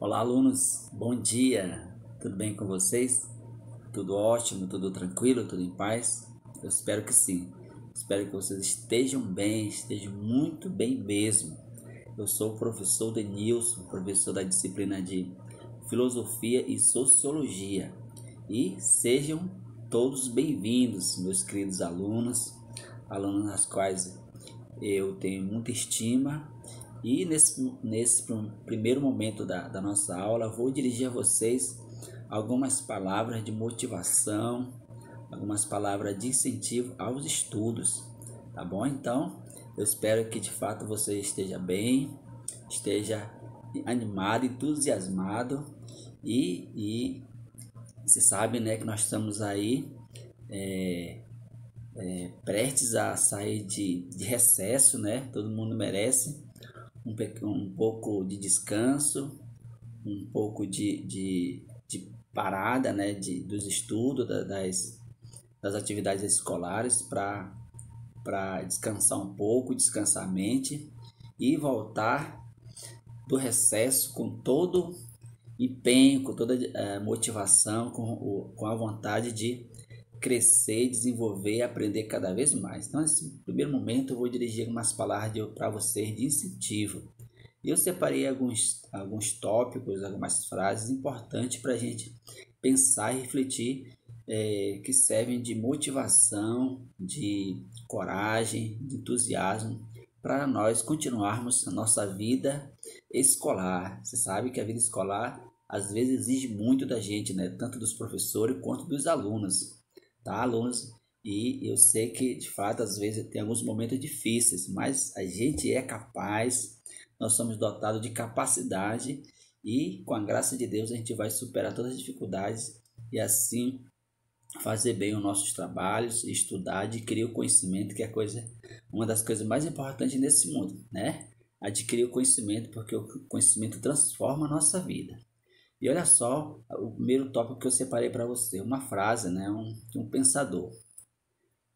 Olá, alunos, bom dia, tudo bem com vocês? Tudo ótimo, tudo tranquilo, tudo em paz? Eu espero que sim, espero que vocês estejam bem, estejam muito bem mesmo. Eu sou o professor Denilson, professor da disciplina de Filosofia e Sociologia, e sejam todos bem-vindos, meus queridos alunos, alunos às quais eu tenho muita estima. E nesse primeiro momento da nossa aula, vou dirigir a vocês algumas palavras de motivação, algumas palavras de incentivo aos estudos, tá bom? Então, eu espero que de fato você esteja bem, esteja animado, entusiasmado e você sabe, né, que nós estamos aí prestes a sair de recesso, né? Todo mundo merece um pouco de descanso, um pouco de parada, né, dos estudos, das atividades escolares para descansar um pouco, descansar a mente e voltar do recesso com todo empenho, com toda motivação, com a vontade de crescer, desenvolver e aprender cada vez mais. Então, nesse primeiro momento, eu vou dirigir umas palavras para vocês de incentivo. Eu separei alguns tópicos, algumas frases importantes para a gente pensar e refletir, que servem de motivação, de coragem, de entusiasmo para nós continuarmos a nossa vida escolar. Você sabe que a vida escolar às vezes exige muito da gente, né? Tanto dos professores quanto dos alunos, tá, alunos? E eu sei que de fato às vezes tem alguns momentos difíceis, mas a gente é capaz, nós somos dotados de capacidade e com a graça de Deus a gente vai superar todas as dificuldades e assim fazer bem os nossos trabalhos, estudar, adquirir o conhecimento, que é uma das coisas mais importantes nesse mundo, né? Adquirir o conhecimento, porque o conhecimento transforma a nossa vida. E olha só o primeiro tópico que eu separei para você, uma frase, né? Um pensador.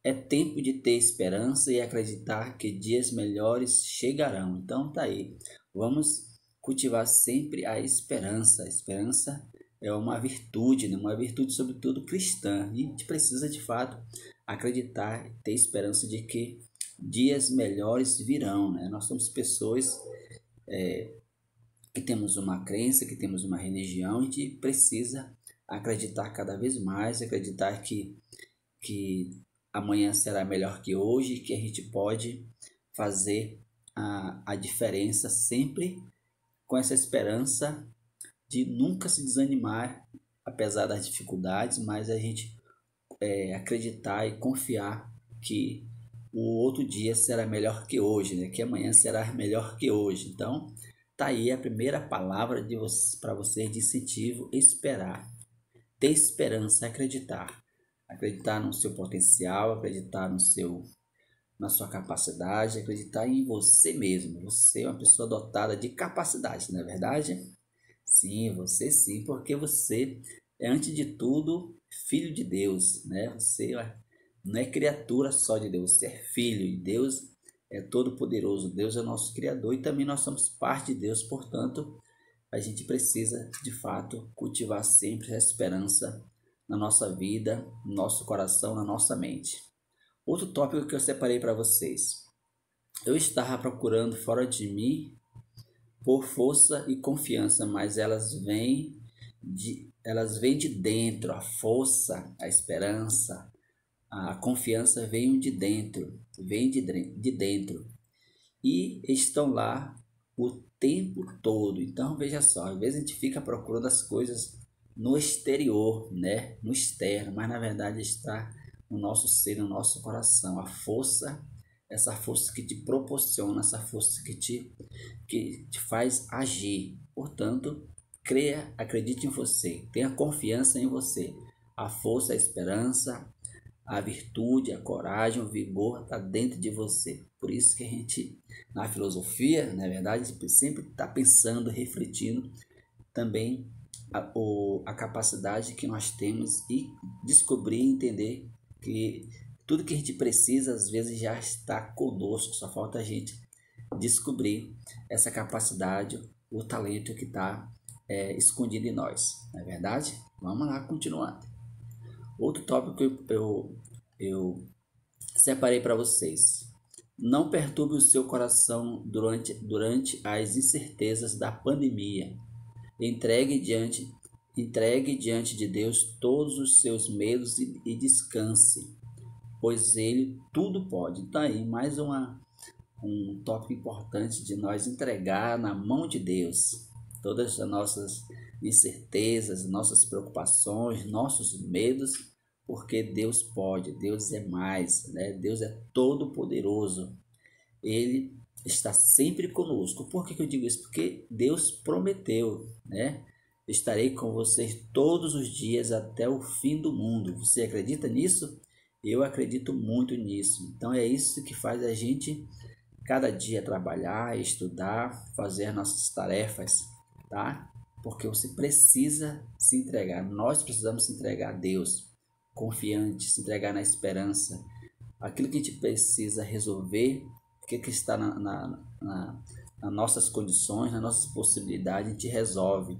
É tempo de ter esperança e acreditar que dias melhores chegarão. Então tá aí. Vamos cultivar sempre a esperança. A esperança é uma virtude, né? Uma virtude sobretudo cristã. E a gente precisa de fato acreditar, ter esperança de que dias melhores virão, né? Nós somos pessoas que temos uma crença, que temos uma religião, e a gente precisa acreditar cada vez mais, acreditar que amanhã será melhor que hoje, que a gente pode fazer a diferença sempre com essa esperança de nunca se desanimar, apesar das dificuldades, mas a gente acreditar e confiar que o outro dia será melhor que hoje, né? Que amanhã será melhor que hoje. Então, tá aí a primeira palavra para você de incentivo: esperar, ter esperança, acreditar. Acreditar no seu potencial, acreditar na sua capacidade, acreditar em você mesmo. Você é uma pessoa dotada de capacidade, não é verdade? Sim, você sim, porque você é, antes de tudo, filho de Deus, né? Você não é criatura só de Deus, você é filho de Deus, é todo-poderoso. Deus é nosso Criador e também nós somos parte de Deus, portanto, a gente precisa, de fato, cultivar sempre a esperança na nossa vida, no nosso coração, na nossa mente. Outro tópico que eu separei para vocês. Eu estava procurando fora de mim por força e confiança, mas elas vêm de dentro. A força, a esperança, a confiança vem de dentro, de dentro e estão lá o tempo todo. Então veja só, às vezes a gente fica procurando as coisas no exterior, né? No externo, mas na verdade está no nosso ser, no nosso coração. A força, essa força que te proporciona, essa força que te faz agir. Portanto, creia, acredite em você, tenha confiança em você. A força, a esperança, a virtude, a coragem, o vigor está dentro de você. Por isso que a gente, na filosofia, na verdade, sempre está pensando, refletindo também a capacidade que nós temos e descobrir e entender que tudo que a gente precisa às vezes já está conosco, só falta a gente descobrir essa capacidade, o talento que está escondido em nós, não é verdade? Vamos lá, continuando. Outro tópico que eu separei para vocês. Não perturbe o seu coração durante as incertezas da pandemia. Entregue diante de Deus todos os seus medos e descanse, pois Ele tudo pode. Então aí, mais um tópico importante de nós entregar na mão de Deus todas as nossas incertezas, nossas preocupações, nossos medos, porque Deus pode, Deus é mais, né? Deus é todo poderoso. Ele está sempre conosco. Por que eu digo isso? Porque Deus prometeu, né? Estarei com vocês todos os dias até o fim do mundo. Você acredita nisso? Eu acredito muito nisso. Então é isso que faz a gente cada dia trabalhar, estudar, fazer nossas tarefas, tá? Porque você precisa se entregar. Nós precisamos se entregar a Deus, confiante, se entregar na esperança. Aquilo que a gente precisa resolver, o que está nas nossas condições, nas nossas possibilidades, a gente resolve.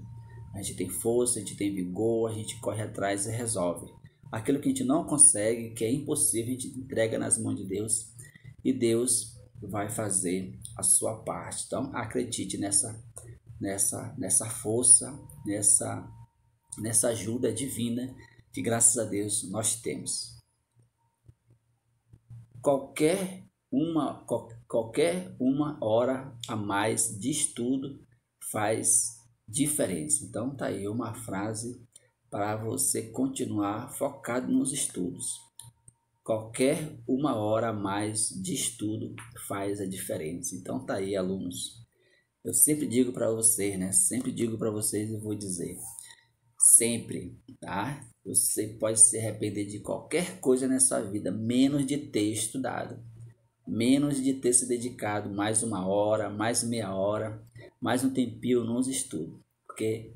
A gente tem força, a gente tem vigor, a gente corre atrás e resolve. Aquilo que a gente não consegue, que é impossível, a gente entrega nas mãos de Deus e Deus vai fazer a sua parte. Então, acredite nessa força, nessa ajuda divina que, graças a Deus, nós temos. Qualquer uma hora a mais de estudo faz diferença. Então tá aí uma frase para você continuar focado nos estudos. Qualquer uma hora a mais de estudo faz a diferença. Então tá aí, alunos. Eu sempre digo para vocês, né? Sempre digo para vocês e vou dizer. Sempre, tá? Você pode se arrepender de qualquer coisa nessa vida, menos de ter estudado, menos de ter se dedicado mais uma hora, mais meia hora, mais um tempinho nos estudos. Porque,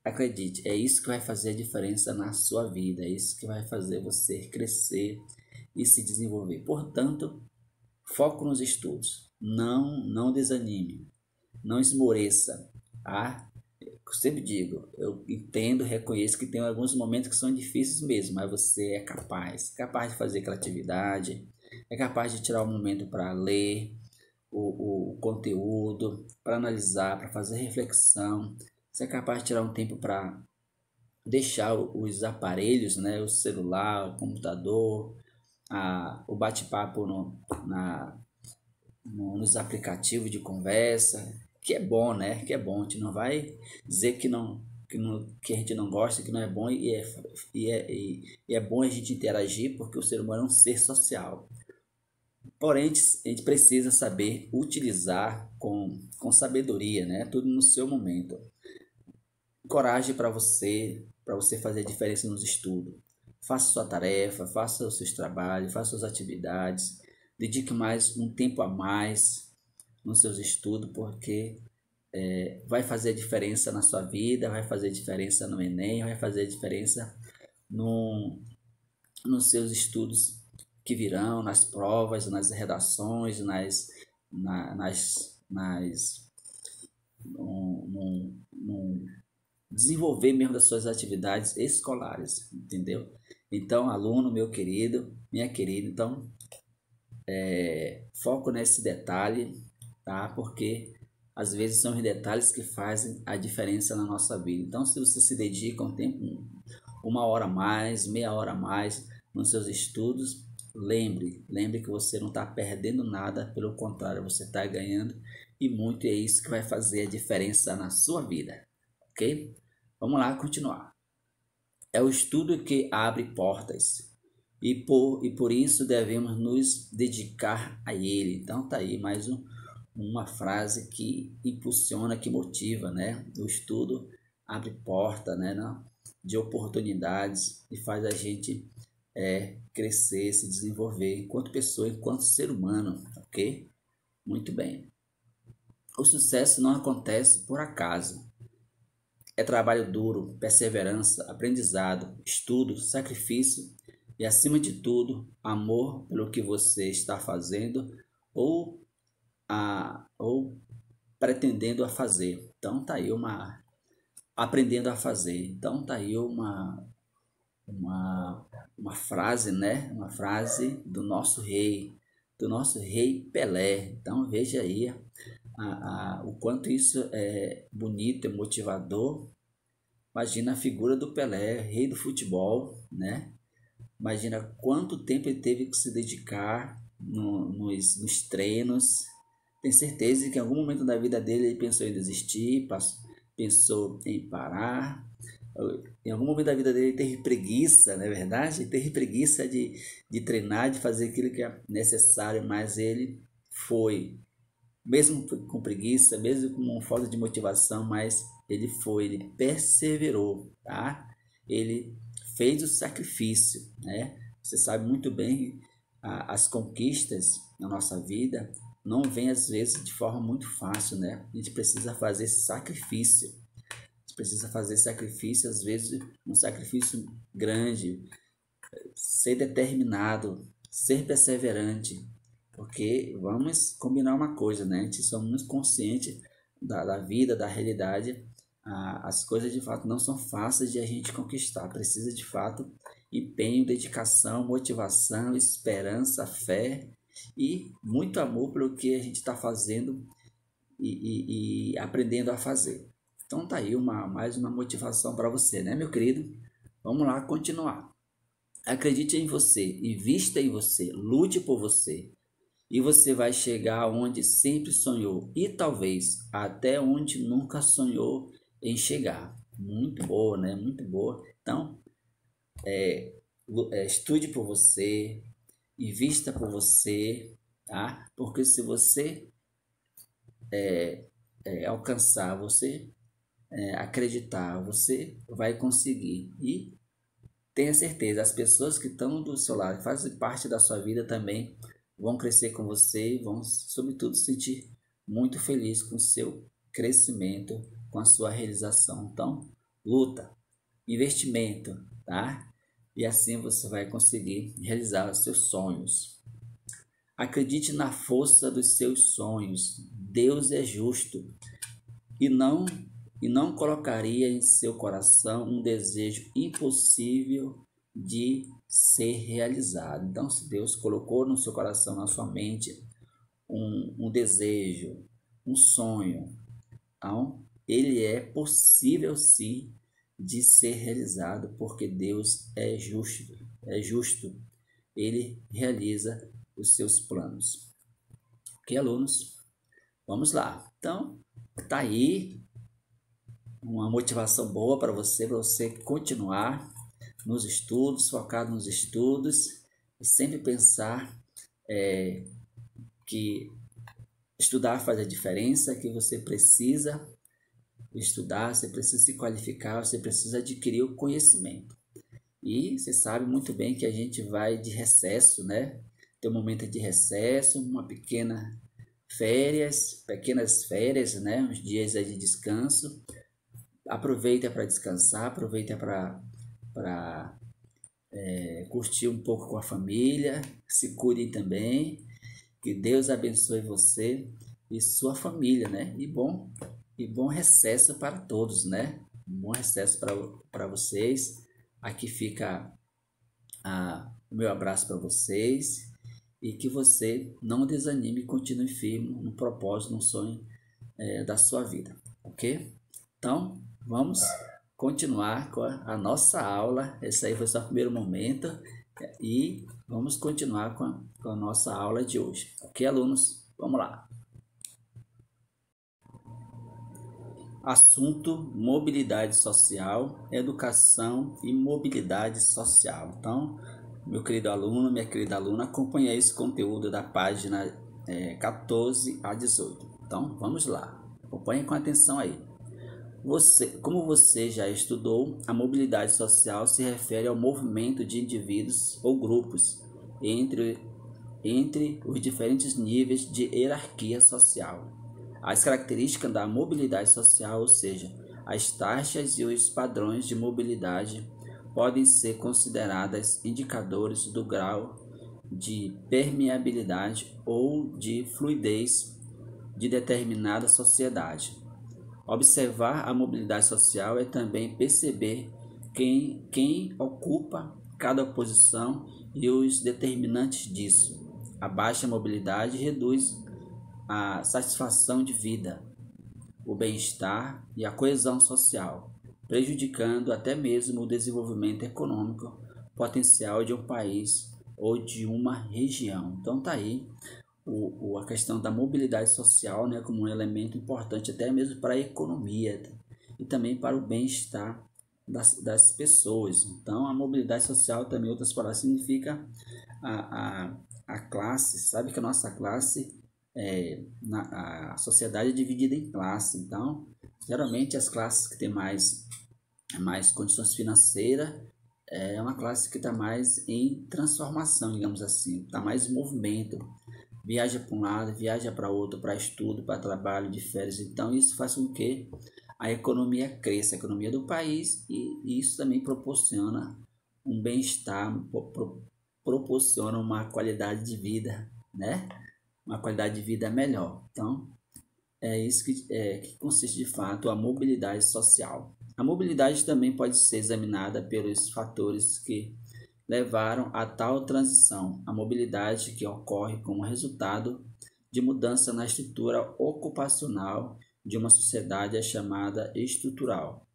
acredite, é isso que vai fazer a diferença na sua vida, é isso que vai fazer você crescer e se desenvolver. Portanto, foco nos estudos, não desanime, não esmoreça, tá? Eu sempre digo, eu entendo, reconheço que tem alguns momentos que são difíceis mesmo, mas você é capaz de fazer aquela atividade, é capaz de tirar um momento para ler o conteúdo, para analisar, para fazer reflexão, você é capaz de tirar um tempo para deixar os aparelhos, né, o celular, o computador, o bate-papo nos aplicativos de conversa, que é bom, né? Que é bom. A gente não vai dizer que a gente não gosta, que não é bom, e é bom a gente interagir, porque o ser humano é um ser social. Porém, a gente precisa saber utilizar com sabedoria, né? Tudo no seu momento. Coragem para você fazer a diferença nos estudos. Faça sua tarefa, faça os seus trabalhos, faça suas atividades, dedique mais um tempo a mais nos seus estudos, porque vai fazer a diferença na sua vida, vai fazer a diferença no Enem, vai fazer a diferença nos seus estudos que virão, nas provas, nas redações, no desenvolver mesmo das suas atividades escolares, entendeu? Então, aluno, meu querido, minha querida, então, foco nesse detalhe, tá? Porque às vezes são os detalhes que fazem a diferença na nossa vida. Então, se você se dedica um tempo, uma hora a mais, meia hora a mais nos seus estudos, lembre que você não está perdendo nada, pelo contrário, você está ganhando e muito, é isso que vai fazer a diferença na sua vida, ok? Vamos lá, continuar. É o estudo que abre portas e por isso devemos nos dedicar a ele. Então tá aí mais uma frase que impulsiona, que motiva, né? O estudo abre porta, né, de oportunidades e faz a gente crescer, se desenvolver enquanto pessoa, enquanto ser humano, ok? Muito bem. O sucesso não acontece por acaso. É trabalho duro, perseverança, aprendizado, estudo, sacrifício e, acima de tudo, amor pelo que você está fazendo ou pretendendo a fazer. Então tá aí aprendendo a fazer. Então tá aí uma frase, né? Uma frase do nosso rei Pelé. Então veja aí o quanto isso é bonito, é motivador. Imagina a figura do Pelé, rei do futebol, né? Imagina quanto tempo ele teve que se dedicar nos treinos. Tenho certeza que em algum momento da vida dele ele pensou em desistir, pensou em parar. Em algum momento da vida dele ele teve preguiça, não é verdade? Ele teve preguiça de treinar, de fazer aquilo que é necessário, mas ele foi, mesmo com preguiça, mesmo com falta de motivação, mas ele perseverou, tá? Ele fez o sacrifício, né? Você sabe muito bem, as conquistas na nossa vida não vêm às vezes de forma muito fácil, né? A gente precisa fazer sacrifício. A gente precisa fazer sacrifício, às vezes um sacrifício grande, ser determinado, ser perseverante, porque vamos combinar uma coisa, né? A gente somos conscientes da vida, da realidade. As coisas de fato não são fáceis de a gente conquistar. Precisa de fato empenho, dedicação, motivação, esperança, fé e muito amor pelo que a gente está fazendo e aprendendo a fazer. Então tá aí mais uma motivação para você, né, meu querido? Vamos lá continuar. Acredite em você, invista em você, lute por você. E você vai chegar onde sempre sonhou e talvez até onde nunca sonhou em chegar. Muito boa, né? Muito boa. Então, estude por você, invista por você, tá? Porque se você alcançar, você acreditar, você vai conseguir. E tenha certeza, as pessoas que estão do seu lado, fazem parte da sua vida também, vão crescer com você e vão, sobretudo, se sentir muito feliz com o seu crescimento, com a sua realização. Então, luta, investimento, tá? E assim você vai conseguir realizar os seus sonhos. Acredite na força dos seus sonhos. Deus é justo e não colocaria em seu coração um desejo impossível de ser realizado. Então, se Deus colocou no seu coração, na sua mente, um desejo, um sonho, então, ele é possível sim de ser realizado, porque Deus é justo, ele realiza os seus planos. Ok, alunos? Vamos lá. Então, tá aí uma motivação boa para você continuar nos estudos, focado nos estudos, e sempre pensar que estudar faz a diferença, que você precisa estudar, você precisa se qualificar, você precisa adquirir o conhecimento. E você sabe muito bem que a gente vai de recesso, né? Tem um momento de recesso, uma pequenas férias, né? Uns dias aí de descanso. Aproveita para descansar, aproveita para curtir um pouco com a família, se cuide também, que Deus abençoe você e sua família, né? E bom recesso para todos, né? Um bom recesso para vocês. Aqui fica o meu abraço para vocês e que você não desanime e continue firme no propósito, no sonho da sua vida, ok? Então, vamos continuar com a nossa aula. Esse aí foi só o primeiro momento e vamos continuar com a nossa aula de hoje, ok, alunos? Vamos lá. Assunto: mobilidade social, educação e mobilidade social. Então, meu querido aluno, minha querida aluna, acompanhe esse conteúdo da página 14 a 18. Então, vamos lá. Acompanhe com atenção aí. Como você já estudou, a mobilidade social se refere ao movimento de indivíduos ou grupos entre os diferentes níveis de hierarquia social. As características da mobilidade social, ou seja, as taxas e os padrões de mobilidade, podem ser consideradas indicadores do grau de permeabilidade ou de fluidez de determinada sociedade. Observar a mobilidade social é também perceber quem ocupa cada posição e os determinantes disso. A baixa mobilidade reduz a satisfação de vida, o bem-estar e a coesão social, prejudicando até mesmo o desenvolvimento econômico potencial de um país ou de uma região. Então tá aí a questão da mobilidade social, né, como um elemento importante até mesmo para a economia e também para o bem-estar das pessoas. Então a mobilidade social também, outras palavras, significa a classe. Sabe que a nossa classe, a sociedade é dividida em classes. Então geralmente as classes que têm mais condições financeiras é uma classe que está mais em transformação, digamos assim, está mais em movimento, viaja para um lado, viaja para outro, para estudo, para trabalho, de férias. Então isso faz com que a economia cresça, a economia do país, e isso também proporciona um bem-estar, proporciona uma qualidade de vida, né? Uma qualidade de vida melhor. Então é isso que consiste de fato a mobilidade social. A mobilidade também pode ser examinada pelos fatores que levaram a tal transição. A mobilidade que ocorre como resultado de mudança na estrutura ocupacional de uma sociedade é chamada estrutural.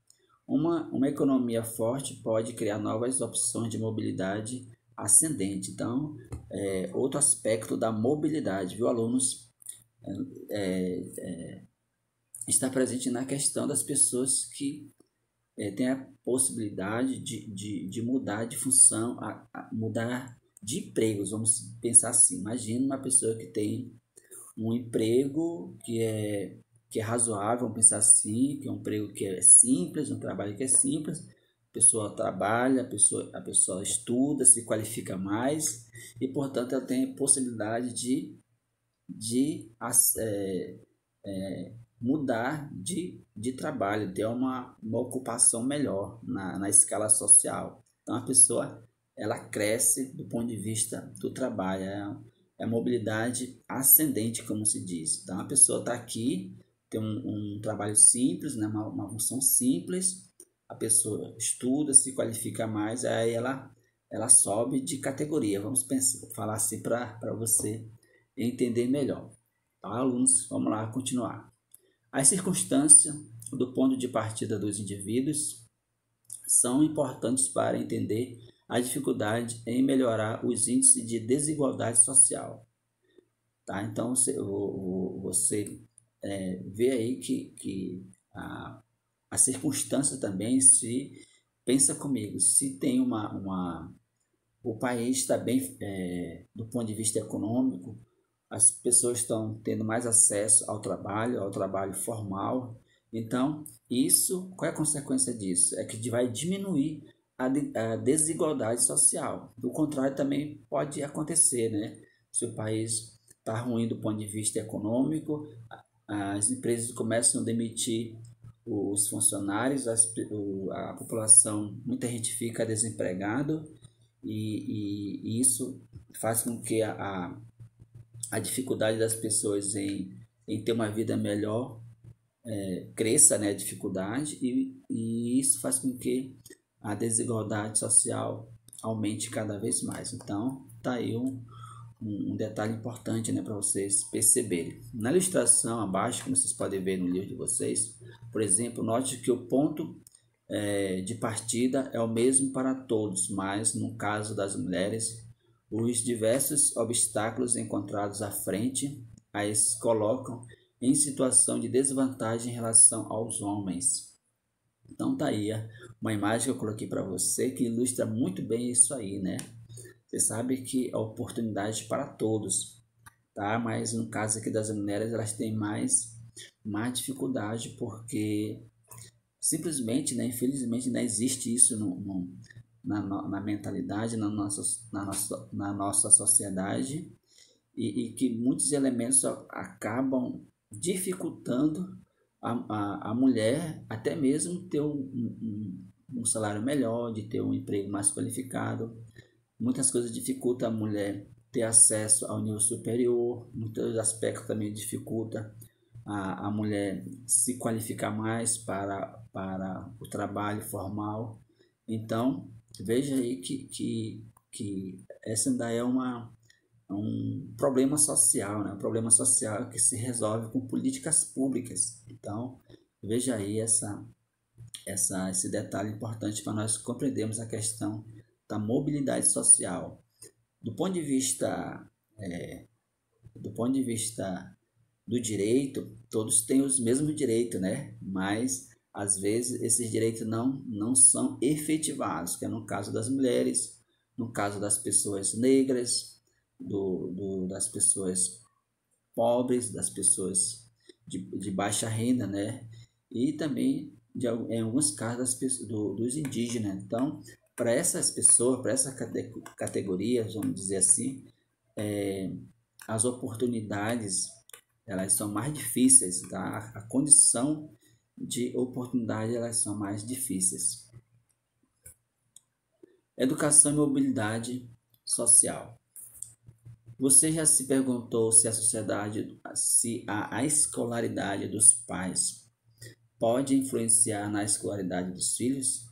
Uma economia forte pode criar novas opções de mobilidade ascendente. Então, outro aspecto da mobilidade, viu, alunos? Está presente na questão das pessoas que têm a possibilidade de mudar de função, mudar de empregos, vamos pensar assim. Imagina uma pessoa que tem um emprego que é razoável, vamos pensar assim, que é um emprego que é simples, um trabalho que é simples, a pessoa trabalha, a pessoa estuda, se qualifica mais e, portanto, ela tem a possibilidade de mudar de trabalho, ter uma ocupação melhor na escala social. Então a pessoa ela cresce do ponto de vista do trabalho, é a mobilidade ascendente, como se diz. Então a pessoa está aqui, tem um trabalho simples, né, uma função simples, a pessoa estuda, se qualifica mais, aí ela sobe de categoria. Vamos falar assim para você entender melhor. Tá, alunos? Vamos lá continuar. As circunstâncias do ponto de partida dos indivíduos são importantes para entender a dificuldade em melhorar os índices de desigualdade social. Tá? Então você vê aí que a circunstância também, se pensa comigo, se tem o país está bem do ponto de vista econômico, as pessoas estão tendo mais acesso ao trabalho formal. Então, qual é a consequência disso? É que vai diminuir a desigualdade social. Do contrário, também pode acontecer, né? Se o país está ruim do ponto de vista econômico, as empresas começam a demitir os funcionários, a população, muita gente fica desempregado e isso faz com que a dificuldade das pessoas em ter uma vida melhor cresça, né, a dificuldade, e isso faz com que a desigualdade social aumente cada vez mais. Então, tá aí um detalhe importante, né, para vocês perceberem. Na ilustração abaixo, como vocês podem ver no livro de vocês, por exemplo, note que o ponto de partida é o mesmo para todos, mas no caso das mulheres, os diversos obstáculos encontrados à frente as colocam em situação de desvantagem em relação aos homens. Então tá aí uma imagem que eu coloquei para você que ilustra muito bem isso aí, né? Você sabe que é oportunidade para todos, tá? Mas no caso aqui das mulheres, elas têm mais dificuldade porque simplesmente, né, infelizmente, não existe isso na mentalidade, na nossa sociedade, e que muitos elementos acabam dificultando a mulher até mesmo ter um salário melhor, de ter um emprego mais qualificado. Muitas coisas dificultam a mulher ter acesso ao nível superior, muitos aspectos também dificultam a mulher se qualificar mais para o trabalho formal. Então, veja aí que essa daí é um problema social, né? Um problema social que se resolve com políticas públicas. Então, veja aí esse detalhe importante para nós compreendermos a questão da mobilidade social. Do ponto de vista, do ponto de vista do direito, todos têm os mesmos direitos, né? Mas às vezes esses direitos não são efetivados, que é no caso das mulheres, no caso das pessoas negras, das pessoas pobres, das pessoas de baixa renda, né? E também em alguns casos dos indígenas. Então, para essas pessoas, para essa categoria, vamos dizer assim, as oportunidades elas são mais difíceis, tá? A condição de oportunidade elas são mais difíceis. Educação e mobilidade social. Você já se perguntou se a sociedade, se a escolaridade dos pais pode influenciar na escolaridade dos filhos?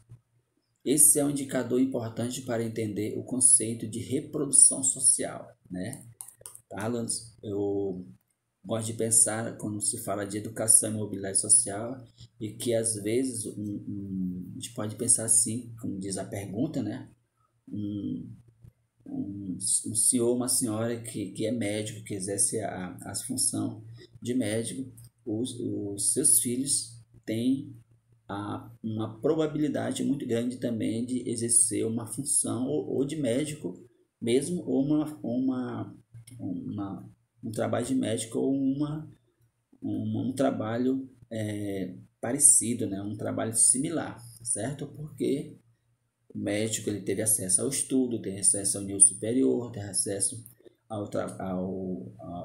Esse é um indicador importante para entender o conceito de reprodução social, né? Alan, eu gosto de pensar quando se fala de educação e mobilidade social e que às vezes a gente pode pensar assim, como diz a pergunta, né? Um senhor, uma senhora que é médico, que exerce a função de médico, os seus filhos têm uma probabilidade muito grande também de exercer uma função ou de médico mesmo, ou um trabalho de médico ou um trabalho parecido, né? Um trabalho similar, certo? Porque o médico ele teve acesso ao estudo, tem acesso ao nível superior, tem acesso a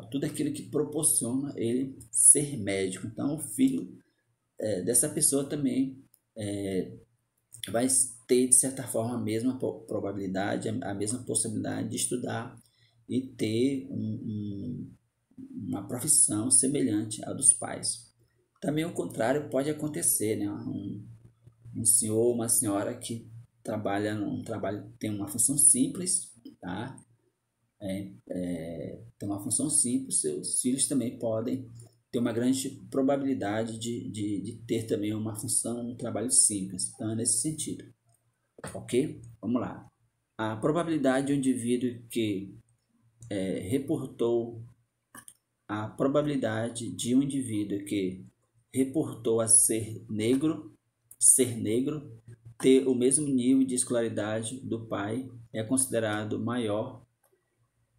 tudo aquilo que proporciona ele ser médico. Então, o filho dessa pessoa também vai ter, de certa forma, a mesma probabilidade, a mesma possibilidade de estudar e ter uma profissão semelhante à dos pais. Também o contrário pode acontecer, né? Um senhor, uma senhora que trabalha num trabalho, tem uma função simples, tá? Tem uma função simples, seus filhos também podem ter uma grande probabilidade de ter também uma função, um trabalho simples. Então, é nesse sentido. Ok? Vamos lá. A probabilidade de um indivíduo que reportou a probabilidade de um indivíduo que reportou a ser negro, ter o mesmo nível de escolaridade do pai é considerado maior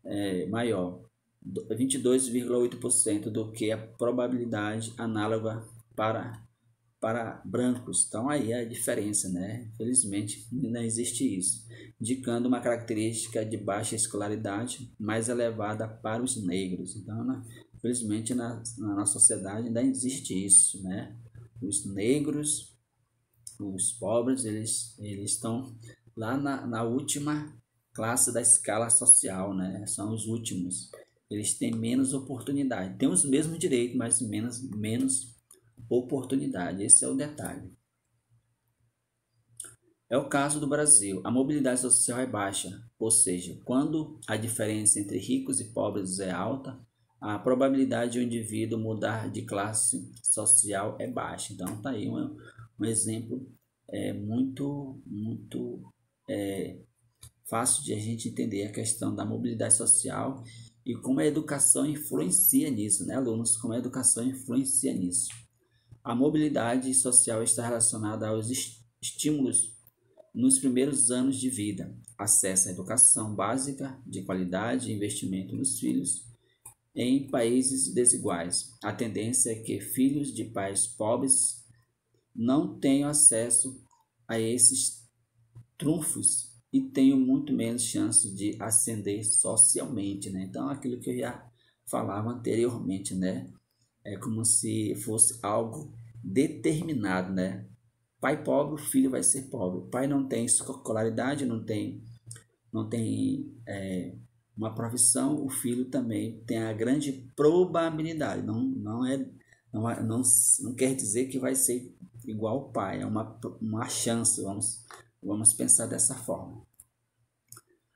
22,8% do que a probabilidade análoga para brancos. Então aí é a diferença, né? Infelizmente não existe isso, indicando uma característica de baixa escolaridade mais elevada para os negros. Então, infelizmente na nossa sociedade ainda existe isso, né? Os negros, os pobres, eles estão lá na última classe da escala social, né? São os últimos. Eles têm menos oportunidade. Têm os mesmos direitos, mas menos oportunidade. Esse é o detalhe. É o caso do Brasil. A mobilidade social é baixa, ou seja, quando a diferença entre ricos e pobres é alta, a probabilidade de um indivíduo mudar de classe social é baixa. Então, tá aí um exemplo muito fácil de a gente entender a questão da mobilidade social e como a educação influencia nisso, né, alunos? Como a educação influencia nisso. A mobilidade social está relacionada aos estímulos nos primeiros anos de vida, acesso à educação básica de qualidade e investimento nos filhos. Em países desiguais, a tendência é que filhos de pais pobres não tenham acesso a esses trunfos e tenham muito menos chance de ascender socialmente, né? Então, aquilo que eu já falava anteriormente, né? É como se fosse algo determinado, né? Pai pobre, o filho vai ser pobre. O pai não tem escolaridade, não tem uma profissão, o filho também tem a grande probabilidade. Não é não quer dizer que vai ser igual ao pai, é uma chance, vamos pensar dessa forma.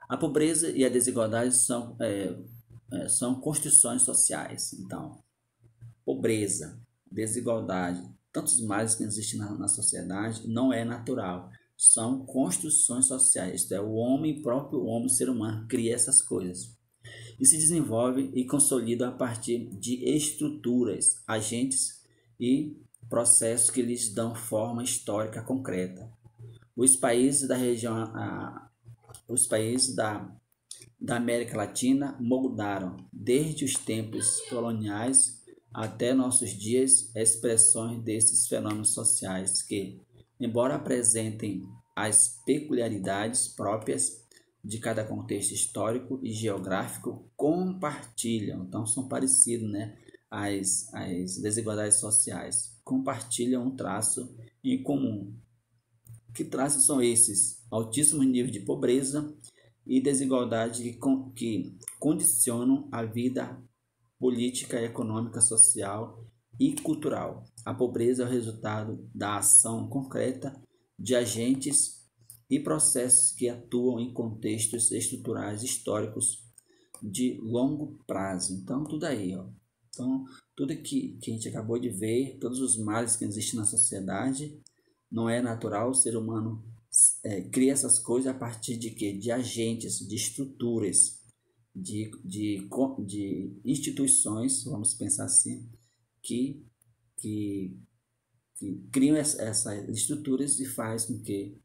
A pobreza e a desigualdade são construções sociais. Então, pobreza, desigualdade, tantos males que existem na sociedade, não é natural. São construções sociais. Isto é, o homem, próprio homem, o ser humano, cria essas coisas. E se desenvolve e consolida a partir de estruturas, agentes e processos que lhes dão forma histórica concreta. Os países da região, os países da América Latina moldaram, desde os tempos coloniais até nossos dias, expressões desses fenômenos sociais que, embora apresentem as peculiaridades próprias de cada contexto histórico e geográfico, compartilham, então são parecidos, né? As desigualdades sociais compartilham um traço em comum. Que traços são esses? Altíssimos níveis de pobreza e desigualdade que condicionam a vida política, econômica, social e cultural. A pobreza é o resultado da ação concreta de agentes e processos que atuam em contextos estruturais históricos de longo prazo. Então, tudo aí, ó. Então, tudo que a gente acabou de ver, todos os males que existem na sociedade, não é natural. O ser humano cria essas coisas a partir de quê? De agentes, de estruturas, de instituições, vamos pensar assim, que criam essas estruturas e faz com que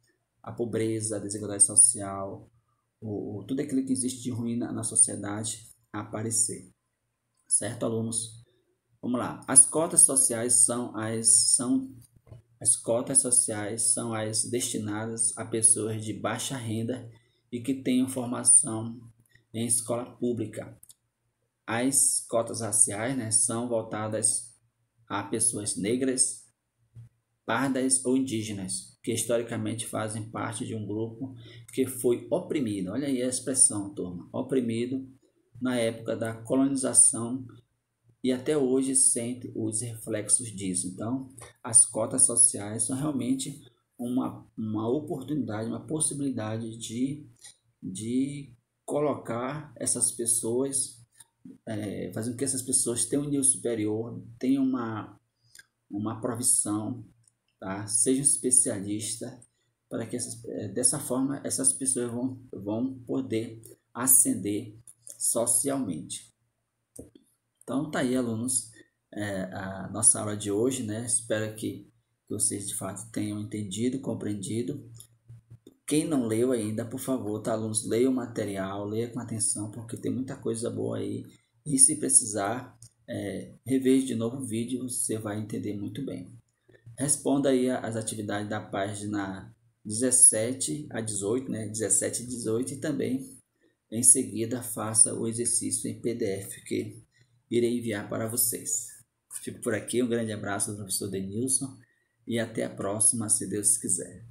a pobreza, a desigualdade social, tudo aquilo que existe de ruim na sociedade aparecer. Certo, alunos? Vamos lá. As cotas sociais são as destinadas a pessoas de baixa renda e que tenham formação em escola pública. As cotas raciais, né, são voltadas a pessoas negras, pardas ou indígenas, que historicamente fazem parte de um grupo que foi oprimido. Olha aí a expressão, turma. Oprimido na época da colonização e até hoje sente os reflexos disso. Então, as cotas sociais são realmente uma oportunidade, uma possibilidade de colocar essas pessoas, fazer com que essas pessoas tenham um nível superior, tenham uma provisão, tá? Sejam especialistas, para que dessa forma essas pessoas vão poder ascender socialmente. Então tá aí, alunos, a nossa aula de hoje, né? Espero que vocês de fato tenham entendido, compreendido. Quem não leu ainda, por favor, tá, alunos, leia o material, leia com atenção, porque tem muita coisa boa aí. E se precisar, reveja de novo o vídeo, você vai entender muito bem. Responda aí as atividades da página 17 a 18, né? 17 e 18, e também em seguida faça o exercício em PDF que irei enviar para vocês. Fico por aqui, um grande abraço do professor Denilson e até a próxima, se Deus quiser.